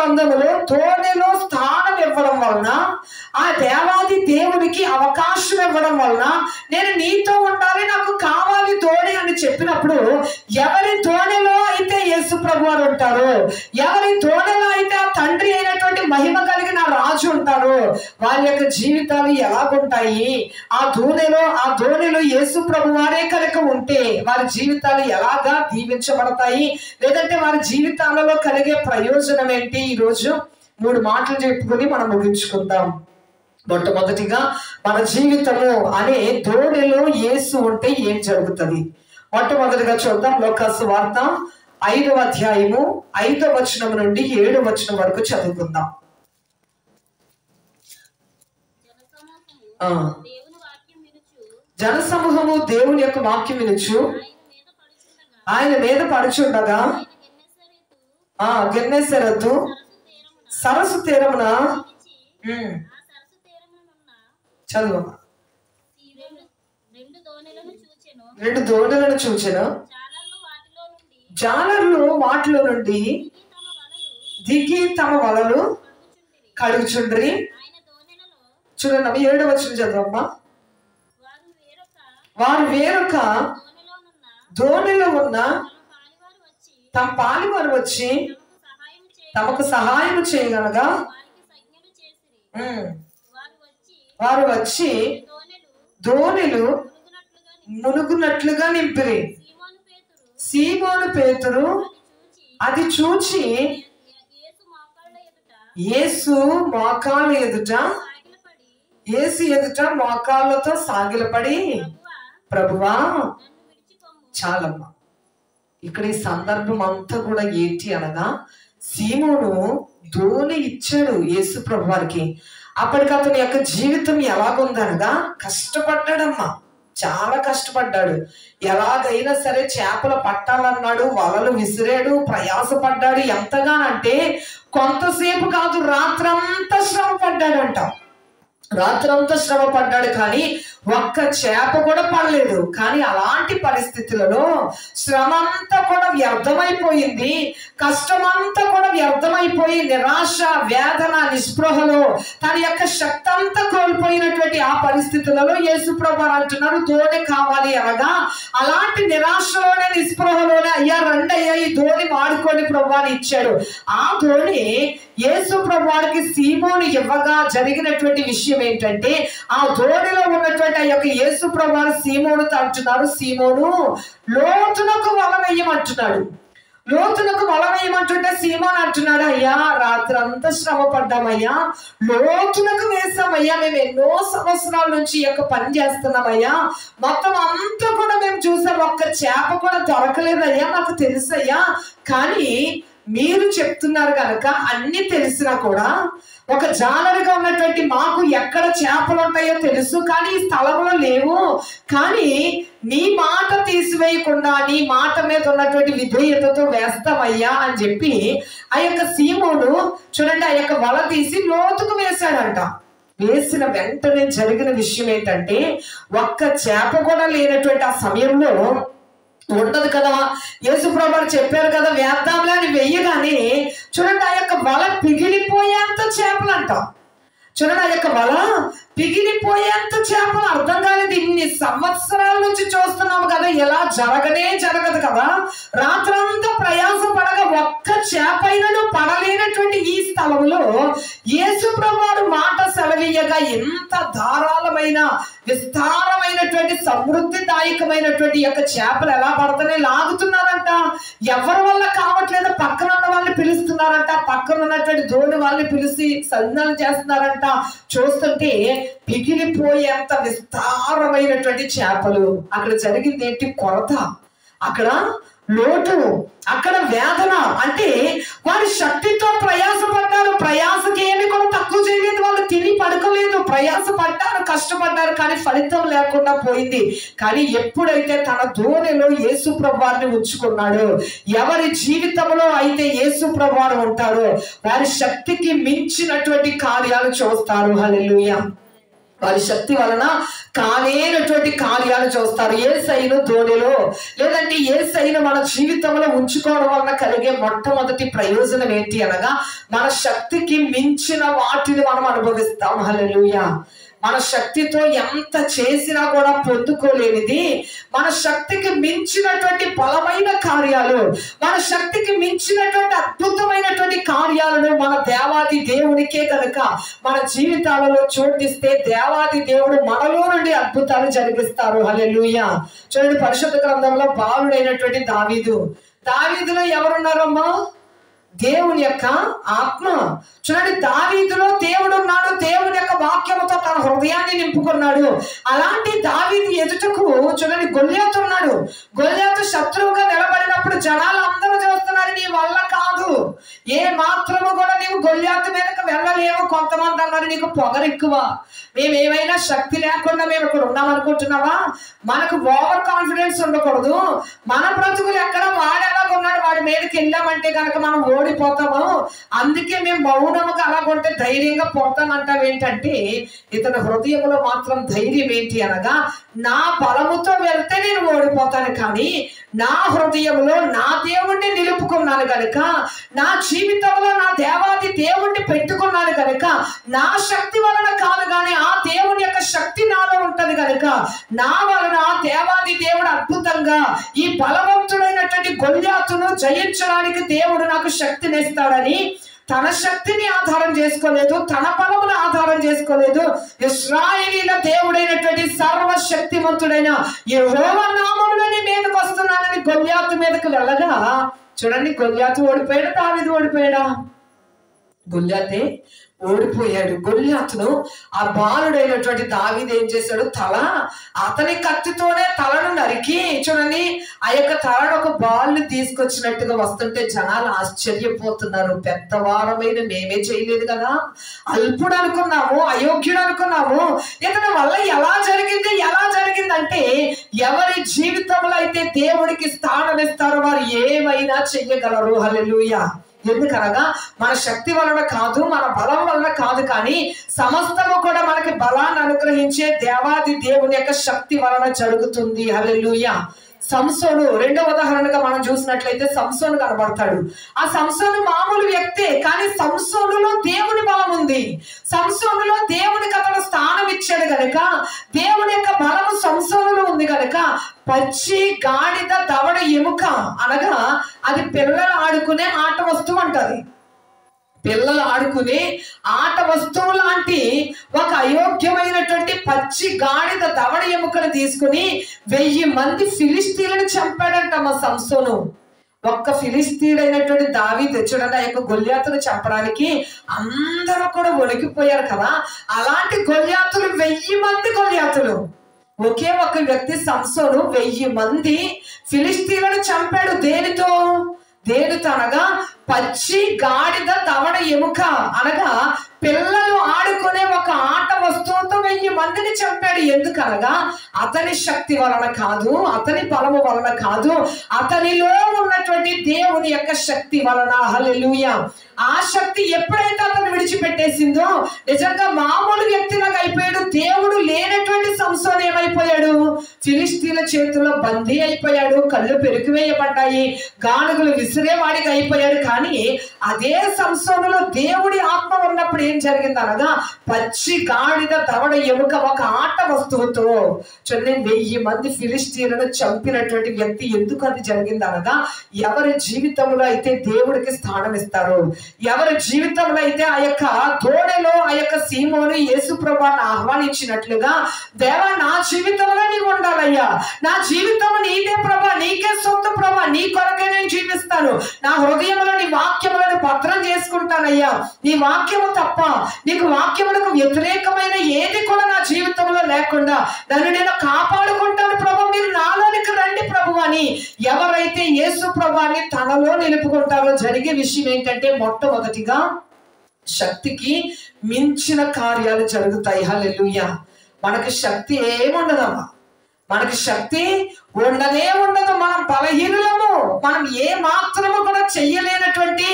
గ్రంథములో దోణిలో స్థానం ఇవ్వడం వలన, ఆ దేవాది దేవునికి అవకాశం ఇవ్వడం వలన, నేను నీతో ఉండాలి, నాకు కావాలి దోణి అని చెప్పినప్పుడు, ఎవరి దోణిలో అయితే యేసు ప్రభు వారు ఉంటారో, ఎవరి దోణిలో అయితే ఆ తండ్రి అయినటువంటి మహిమ కలిగిన రాజు ఉంటారో, వారి యొక్క జీవితాలు ఎలాగుంటాయి? ఆ దోణిలో యేసు ప్రభు వారే కనుక ఉంటే వారి జీవితాలు ఎలాగా దీవించబడతాయి, లేదంటే వారి జీవితాలలో కలిగే ప్రయోజనం ఏంటి? ఈరోజు 3 మాటలు చెప్పుకొని మనం ముగించుకుందాం. మొట్టమొదటిగా, మన జీవితము అనే దోణిలో యేసు ఉంటే ఏం జరుగుతుంది? మొట్టమొదటిగా చూద్దాం. లోకాసు వార్త 5వ అధ్యాయము 5వ వచనం నుండి 7వ వచనం వరకు చదువుకుందాం. జనసమూహము దేవుని యొక్క వాక్యం వినుచు ఆయన మీద పడుచుండగా, గెన్నెసరతు సరస్సు తీరమున చదువు 2 దోణులను చూచెను. జాలర్లు వాటిలో నుండి దిగి తమ వలలు కడుగుచుండ్రి. చూడండి, 7వ వచనం చదవమ్మా. వారు వేరొక దోణిలో ఉన్న తమ పాలివారు వచ్చి తమకు సహాయం చేయగలగా, వారు వచ్చి దోణిలు మునుగునట్లుగా నింపిరి. సీమోను పేతురు అది చూచి యేసు ఎదుట మోకాళ్ళతో సాగిలపడి, ప్రభువా. చాలమ్మా. ఇక్కడ ఈ సందర్భం అంతా కూడా ఏంటి అనగా, సీమోను దోణి ఇచ్చాడు యేసు ప్రభు వారికి. అప్పటికి అతని యొక్క జీవితం ఎలాగుందనగా, కష్టపడ్డాడమ్మా, చాలా కష్టపడ్డాడు. ఎలాగైనా సరే చేపలు పట్టాలన్నాడు, వలలు విసిరాడు, ప్రయాసపడ్డాడు. ఎంతగానంటే కొంతసేపు కాదు, రాత్రంతా శ్రమ పడ్డాడంట. రాత్రంతా శ్రమ పడ్డాడు, కానీ ఒక్క చేప కూడా పడలేదు. కానీ అలాంటి పరిస్థితులలో శ్రమ అంతా కూడా వ్యర్థమైపోయింది, కష్టమంతా కూడా వ్యర్థమైపోయి, నిరాశ, వేదన, నిస్పృహలో తన యొక్క శక్తి అంతా కోల్పోయినటువంటి ఆ పరిస్థితులలో యేసు ప్రభు అంటున్నారు, దోణి కావాలి అనగా, అలాంటి నిరాశలోనే, నిస్పృహలోనే, అయ్యా రండి అయ్యా ఈ దోణి వాడుకొని ప్రభు అని ఇచ్చాడు. ఆ దోణి యేసు ప్రభు వారికి సీమోను ఇవ్వగా జరిగినటువంటి విషయం ఏంటంటే, ఆ దోణిలో ఉన్నటువంటి ఆ యొక్క యేసు ప్రభు వారు సీమోనుతో అంటున్నారు, సీమోను లోతునకు వల వేయమంటున్నాడు. లోతునకు వల వేయమంటుంటే సీమోను అంటున్నాడు, అయ్యా రాత్రంతా శ్రమ పడ్డామయ్యా, లోతునకు వేసామయ్యా, మేము ఎన్నో సంవత్సరాల నుంచి ఈ యొక్క పని చేస్తున్నామయ్యా, మొత్తం అంతా కూడా మేము చూసాం, ఒక్క చేప కూడా దొరకలేదయ్యా, నాకు తెలుసయ్యా. కానీ మీరు చెప్తున్నారు కనుక అన్ని తెలిసినా కూడా, ఒక జాలరిగా ఉన్నటువంటి మాకు ఎక్కడ చేపలు ఉంటాయో తెలుసు, కానీ ఈ స్థలంలో లేవు. కానీ నీ మాట తీసివేయకుండా నీ మాట మీద ఉన్నటువంటి విధేయతతో వేస్తామయ్యా అని చెప్పి ఆ యొక్క సీమోను చూడండి, ఆ యొక్క వల తీసి లోతుకు వేశాడంట. వేసిన వెంటనే జరిగిన విషయం ఏంటంటే, ఒక్క చేప కూడా లేనటువంటి ఆ సమయంలో ఉండదు కదా, యేసు ప్రభువు చెప్పారు కదా వేద్దాంలే అని వెయ్యగానే చూడండి, ఆ యొక్క వల పిగిలిపోయేంత చేపలంట. చూడండి, ఆ యొక్క వల పిగిలిపోయేంత చేపలు. అర్థం కాలేదు, ఇన్ని సంవత్సరాల నుంచి చూస్తున్నాము కదా, ఎలా జరగదు కదా. రాత్రంతా ప్రయాస పడగా ఒక్క చేపైనను పడలేనటువంటి ఈ స్థలంలో యేసు ప్రభువు మాట సెలవీయగా ఎంత ధారాళమైన విస్తారమైనటువంటి సమృద్ధిదాయకమైనటువంటి యొక్క చేపలు ఎలా పడుతున్నాయి, లాగుతున్నారంట. ఎవరి వల్ల కావట్లేదు, పక్కన ఉన్న వాళ్ళని పిలుస్తున్నారంట, పక్కన ఉన్నటువంటి దోణి వాళ్ళని పిలిచి సంజ్ఞలు చేస్తున్నారంట. చూస్తుంటే పిగిలిపోయేంత విస్తారమైనటువంటి చేపలు. అక్కడ జరిగింది ఏంటి? కొరత, అక్కడ లోటు, అక్కడ వేదన. అంటే వారి శక్తితో ప్రయాసపడ్డారు, ప్రయాసకి ఏమి కూడా తక్కువ చేయలేదు, వాళ్ళు తిని పడుకోలేదు, ప్రయాసపడ్డారు, కష్టపడ్డారు, కానీ ఫలితం లేకుండా పోయింది. కానీ ఎప్పుడైతే తన దోణిలో యేసు ప్రభువారిని ఉంచుకున్నాడో, ఎవరి జీవితంలో అయితే యేసు ప్రభువారు ఉంటారో వారి శక్తికి మించినటువంటి కార్యాలు చూస్తారు. హల్లెలూయా. వారి శక్తి వలన కాలేనటువంటి కార్యాలు చూస్తారు. యేసయ్యను ధోనిలో లేదంటే యేసయ్యను మన జీవితంలో ఉంచుకోవడం వలన కలిగే మొట్టమొదటి ప్రయోజనం ఏంటి అనగా మన శక్తికి మించిన వాటిని మనం అనుభవిస్తాం. హల్లెలూయా. మన శక్తితో ఎంత చేసినా కూడా పొందుకోలేనిది, మన శక్తికి మించినటువంటి బలమైన కార్యాలు, మన శక్తికి మించినటువంటి అద్భుతమైనటువంటి కార్యాలను మన దేవాది దేవునికే కనుక మన జీవితాలలో చోటిస్తే దేవాది దేవుడు మనలో నుండి అద్భుతాలు జరిగిస్తారు. హల్లెలూయా. చూడండి, పరిశుద్ధ గ్రంథంలో బాలుడైనటువంటి దావీదులో ఎవరున్నారమ్మా? దేవుని యొక్క ఆత్మ. చూడండి, దావీదులో దేవుడు ఉన్నాడు. దేవుని యొక్క వాక్యముతో తన హృదయాన్ని నింపుకున్నాడు. అలాంటి దావీదు ఎదుటకు చూడండి గొల్యాతు ఉన్నాడు. గొల్యాతు శత్రువుగా నిలబడినప్పుడు జనాలు అందరూ చూస్తున్నారు, నీ వల్ల కాదు, ఏ మాత్రము కూడా నీవు గొల్యాతు మీదకి వెళ్ళలేవు. కొంతమంది అన్నారు, నీకు పొగరెక్కువ, మేమేమైనా శక్తి లేకుండా మేము ఇక్కడ ఉన్నామనుకుంటున్నావా? మనకు ఓవర్ కాన్ఫిడెన్స్ ఉండకూడదు. మన బ్రతుకులు ఎక్కడ వాడెలాగున్నాడు వాడి మీదకి వెళ్ళామంటే కనుక మనం ఓడిపోతాము. అందుకే మేము మౌనముగా అలాగుంటే ధైర్యంగా పోతామంటాం. ఏంటంటే ఇతని హృదయంలో మాత్రం ధైర్యం ఏంటి అనగా, నా బలముతో వెళ్తే నేను ఓడిపోతాను, కానీ నా హృదయంలో నా దేవుణ్ణి నిలుపుకున్నాను కనుక, నా జీవితంలో నా దేవాది దేవుణ్ణి పెట్టుకున్నాను కనుక, నా శక్తి వలన కాదు కానీ ఆ దేవుని యొక్క శక్తి నాలో ఉంటది కనుక, నా వలన దేవాది దేవుడు అద్భుతంగా ఈ బలవంతుడైనటువంటి గొల్యాతును జయించడానికి దేవుడు నాకు శక్తినిస్తాడని తన శక్తిని ఆధారం చేసుకోలేదు, తన బలమును ఆధారం చేసుకోలేదు. ఇశ్రాయేలీల దేవుడైనటువంటి సర్వశక్తిమంతుడైన యెహోవా నామములో నీ మీదకి వస్తున్నానని గొల్యాతు మీదకి వెళ్ళగా, చూడండి, గొల్యాతు ఓడిపోయాడు, దావీదు ఓడిపోయాడా? గొల్యాతే ఓడిపోయాడు. గొల్యాతును ఆ బాలుడైనటువంటి దావీదు ఏం చేశాడు? అతని కత్తితోనే తలను నరికి, చూడండి, ఆ యొక్క తలను ఒక బాల్ని తీసుకొచ్చినట్టుగా వస్తుంటే జనాలు ఆశ్చర్యపోతున్నారు. పెద్దవారమైన మేమే చేయలేదు కదా, అల్పుడు అనుకున్నాము, అయోగ్యుడు అనుకున్నాము, ఇతని వల్ల ఎలా జరిగిందంటే ఎవరి జీవితంలో అయితే దేవుడికి స్థానం ఇస్తారో వారు ఏమైనా చెయ్యగలరు. హల్లెలూయా. ఎందుకనగా మన శక్తి వలన కాదు, మన బలం వలన కాదు, కానీ సమస్తము కూడా మనకి బలాన్ని అనుగ్రహించే దేవాది దేవుని యొక్క శక్తి వలన జరుగుతుంది. హల్లెలూయా. సంసోను రెండవ ఉదాహరణగా మనం చూసినట్లయితే సంసోను కనబడతాడు. ఆ సంసోను మామూలు వ్యక్తే, కానీ సంసోనులో దేవుని బలం ఉంది. సంసోనులో దేవునికి అతను స్థానం ఇచ్చాడు కనుక, దేవుని యొక్క బలము సంసోనులో ఉంది కనుక, పచ్చి గాడిద దవడ ఎముక అనగా అది పిల్లలు ఆడుకునే ఆట వస్తువు అంటది. పిల్లలు ఆడుకునే ఆట వస్తువు లాంటి ఒక అయోగ్యమైనటువంటి పచ్చి గాడిద దవడ ఎముకను తీసుకుని 1000 మంది ఫిలిస్తీన్లను చంపాడంట మా సంసోను. ఒక్క ఫిలిస్తీయుడైనటువంటి దావీదు, చూడండి, ఆ యొక్క గొల్యాతును చంపడానికి అందరూ కూడా వణికిపోయారు కదా. అలాంటి గొల్యాతులు 1000 మంది గొల్యాతులు. ఒకే ఒక వ్యక్తి సంసోను 1000 మంది ఫిలిస్తీన్లను చంపాడు. దేనితో అనగా పచ్చి గాడిద దవడ ఎముక అనగా పిల్లలు ఆడుకునే ఒక ఆట వస్తువుతో 1000 మందిని చంపాడు. ఎందుకనగా అతని శక్తి వలన కాదు, అతని బలము వలన కాదు, అతనిలో ఉన్నటువంటి దేవుని యొక్క శక్తి వలన. హల్లెలూయా. ఆ శక్తి ఎప్పుడైతే అతను విడిచిపెట్టేసిందో నిజంగా మామూలు వ్యక్తిలాగా అయిపోయాడు. దేవుడు లేనటువంటి సంసోను ఏమైపోయాడు? ఫిలిస్తీన్ల చేతుల్లో బందీ అయిపోయాడు. కళ్ళు పెరికివేయబడ్డాయి, గానుగులు విసిరేవాడిగా అయిపోయాడు. కానీ అదే సంసోనులో దేవుడి ఆత్మ ఉన్నప్పుడు ఏం జరిగింది అనగా, పచ్చి గాడిద దవడ ఎముక ఒక ఆట వస్తువుతో చూడండి 1000 మంది ఫిలిస్తీన్లను చంపినటువంటి వ్యక్తి. ఎందుకు అది జరిగింది అనగా, ఎవరి జీవితంలో అయితే దేవుడికి స్థానం ఇస్తారో, ఎవరి జీవితంలో అయితే ఆ యొక్క తోడెలో ఆ యొక్క సీమోను యేసు ప్రభువుని ఆహ్వానించినట్లుగా, దేవా నా జీవితంలో నీవు ఉండాలయ్యా, నా జీవితం నీదే ప్రభా, నీకే సొంత ప్రభా, నీ కొరకే నేను జీవిస్తాను, నా హృదయంలో నీ వాక్యములను భద్రం చేసుకుంటానయ్యా, నీ వాక్యము తప్ప నీకు వాక్యములకు వ్యతిరేకమైన ఏది కూడా నా జీవితంలో లేకుండా నన్ను నేను కాపాడుకుంటాను ప్రభు, మీరు నాలోనికి రండి ప్రభు అని ఎవరైతే యేసు ప్రభువుని తనలో నిలుపుకుంటారో జరిగే విషయం ఏంటంటే, మొట్టమొదటిగా శక్తికి మించిన కార్యాలు జరుగుతాయి. హల్లెలూయా. మనకి శక్తి ఏముండదమ్మా, మనకి శక్తి ఉండదు. మనం బలహీనులము, మనం ఏ మాత్రము కూడా చెయ్యలేనటువంటి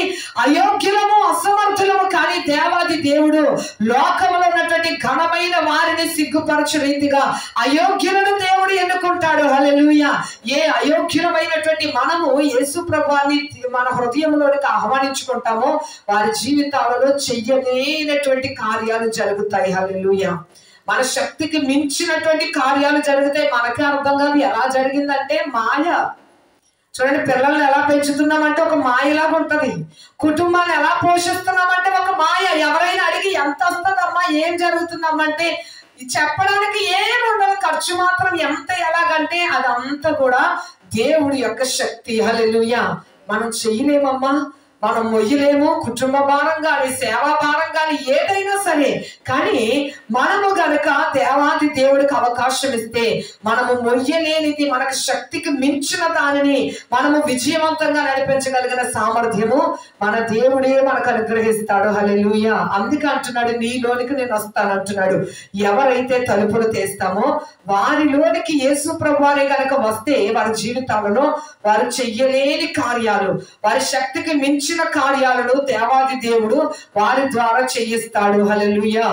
అయోగ్యులము, అసమర్థులము. కానీ దేవాది దేవుడు లోకంలో ఉన్నటువంటి ఘనమైన వారిని సిగ్గుపరచు రీతిగా అయోగ్యులను దేవుడు ఎన్నుకుంటాడు. హల్లెలూయా. ఏ అయోగ్యులమైనటువంటి మనము యేసు ప్రభువాన్ని మన హృదయంలోనికి ఆహ్వానించుకుంటామో వారి జీవితాలలో చెయ్యలేనటువంటి కార్యాలు జరుగుతాయి. హల్లెలూయా. మన శక్తికి మించినటువంటి కార్యాలు జరిగితే మనకే అర్థం కాదు ఎలా జరిగిందంటే మాయ. చూడండి, పిల్లల్ని ఎలా పెంచుతున్నామంటే ఒక మాయలాగా ఉంటది. కుటుంబాన్ని ఎలా పోషిస్తున్నామంటే ఒక మాయ. ఎవరైనా అడిగి ఎంత వస్తుందమ్మా, ఏం జరుగుతుందమ్మంటే చెప్పడానికి ఏమి ఉండదు, ఖర్చు మాత్రం ఎంత ఎలాగంటే అదంతా కూడా దేవుడి యొక్క శక్తి. హల్లెలూయా. మనం చెయ్యలేమమ్మా, మనం మొయ్యలేము. కుటుంబ భారం కానీ సేవా భారం కానీ ఏదైనా సరే, కానీ మనము గనక దేవాది దేవుడికి అవకాశం ఇస్తే మనము మొయ్యలేనిది, మనకు శక్తికి మించిన దానిని మనము విజయవంతంగా నడిపించగలిగిన సామర్థ్యము మన దేవుడే మనకు అనుగ్రహిస్తాడు. హల్లెలూయా. అందుకే అంటున్నాడు, నీలోనికి నేను వస్తాను అంటున్నాడు. ఎవరైతే తలుపులు తీస్తామో వారిలోనికి యేసు ప్రభువారే కనుక వస్తే వారి జీవితాలలో వారు చెయ్యలేని కార్యాలు, వారి శక్తికి మించిన కార్యాలను దేవాది దేవుడు వారి ద్వారా చేయిస్తాడు. హల్లెలూయా.